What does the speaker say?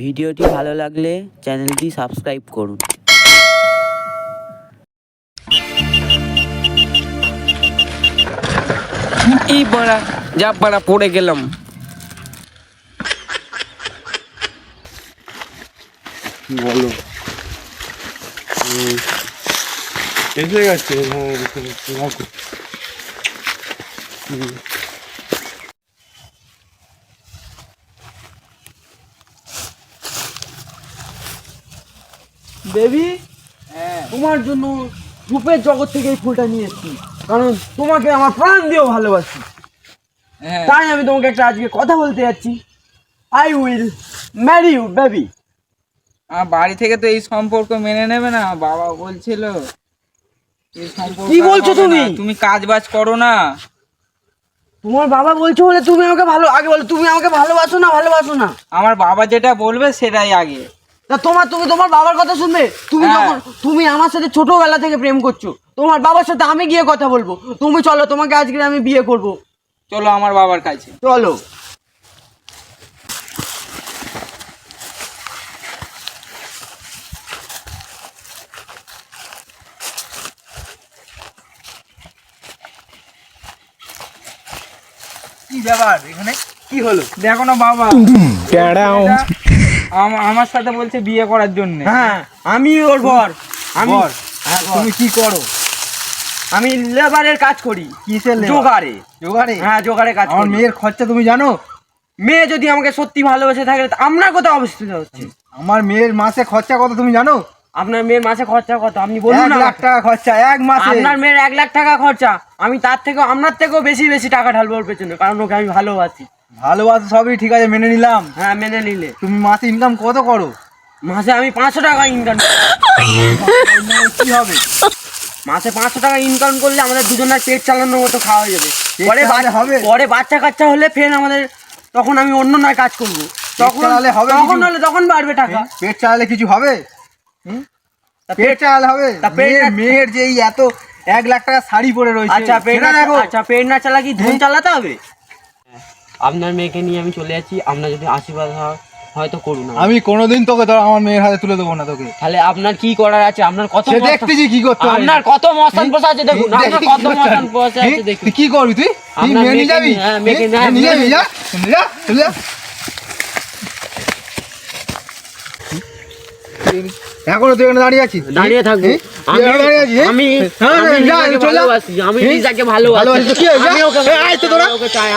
ভিডিওটি ভালো লাগলে চ্যানেলটি সাবস্ক্রাইব করুন। এই বাড়া যা বাড়া পড়ে গেলাম। বলো এসে গেছে। বেবি, তোমার জন্য রূপের জগৎ থেকে এই ফুলটা নিয়ে এসেছি, কারণ তোমাকে আমার প্রাণ দিয়েও ভালোবাসি। তাই আমি তোমাকে একটা আজকে কথা বলতে যাচ্ছি। I will marry you baby. আমার বাড়ি থেকে তো এই সম্পর্ক মেনে নেবে না, বাবা বলছিল এই সম্পর্ক। কি বলছো তুমি? তুমি কাজ বাজ করো না। তোমার বাবা বলছো বলে তুমি আমাকে আগে বলো, তুমি আমাকে ভালোবাসো না? আমার বাবা যেটা বলবে সেটাই আগে। তা তুমি তোমার বাবার কথা শুনবে? তুমি আমার সাথে ছোটবেলা থেকে প্রেম করছো, তোমার বাবার সাথে আমি গিয়ে কথা বলবো। তুমি চলো, তোমাকে আজকে আমি বিয়ে করব। চলো আমার বাবার কাছে। চলো। কি ব্যাপার এখানে? কি হলো? দেখো না বাবা আমার সাথে বলছে বিয়ে করার জন্য। হ্যাঁ, আমি ওর বর। তুমি কি করো? আমি লেবারের কাজ করি। কিসের লেবার? জোগাড়ে। হ্যাঁ, জোগাড়ে কাজ আমার করি। মেয়ের খরচা তুমি জানো? মেয়ে যদি আমাকে সত্যি ভালোবেসে থাকে, আপনার কথা অবস্থিত হচ্ছে। আমার মেয়ের মাসে খরচা কত তুমি জানো? আপনার মেয়ের মাসে খরচা কত আপনি বলুন না। 1 লাখ টাকা খরচা এক মাসে। আপনার মেয়ের 1 লাখ টাকা খরচা, আমি তার থেকেও আপনার থেকেও বেশি টাকা ঢালবো ওর পেছনে, কারণ ওকে আমি ভালোবাসি। ভালোবাসা সবই ঠিক আছে, মেনে নিলাম। হ্যাঁ, মেনে নিলে। তুমি মাসে ইনকাম কত করো? মাসে আমি 500 টাকা ইনকাম। কি হবে? মাসে 500 টাকা ইনকাম করলে আমাদের দুজনের পেট চালানোর মতো খাওয়া হয়ে যাবে। পরে বাচ্চা কাচ্চা হলে ফের আমাদের, তখন আমি অন্য নয় কাজ করবো। তখন বাড়বে টাকা। পেট চালালে কিছু হবে? পেট চালালে হবে? মেয়ের যে এত 1 লাখ টাকা শাড়ি পরে রয়েছে। আচ্ছা, পেট না চালা কি ধন চালাতে হবে? আপনার মেয়েকে নিয়ে আমি চলে যাচ্ছি, আপনার যদি আশীর্বাদ হয়তো করুন। আমি কোনোদিন তোকে আমার মেয়ের হাতে তুলে দেবো না তোকে। তাহলে আপনার কি করার আছে? আপনার কত দেখতেছি কি করতে হবে। আপনার কত মস্তান পোষা আছে দেখুন, আপনার কত মস্তান পোষা আছে দেখুন। তুই কি করবি? তুই মেয়ে নিয়ে যাবি? মেয়েকে নিয়ে যাবি? যা এখনো তুই এখানে দাঁড়িয়ে আছিস? দাঁড়িয়ে থাকবো। আমি ভালোবাসি, আমি লিজাকে ভালোবাসি। কি হয়েছে? আমি ওকে চাই।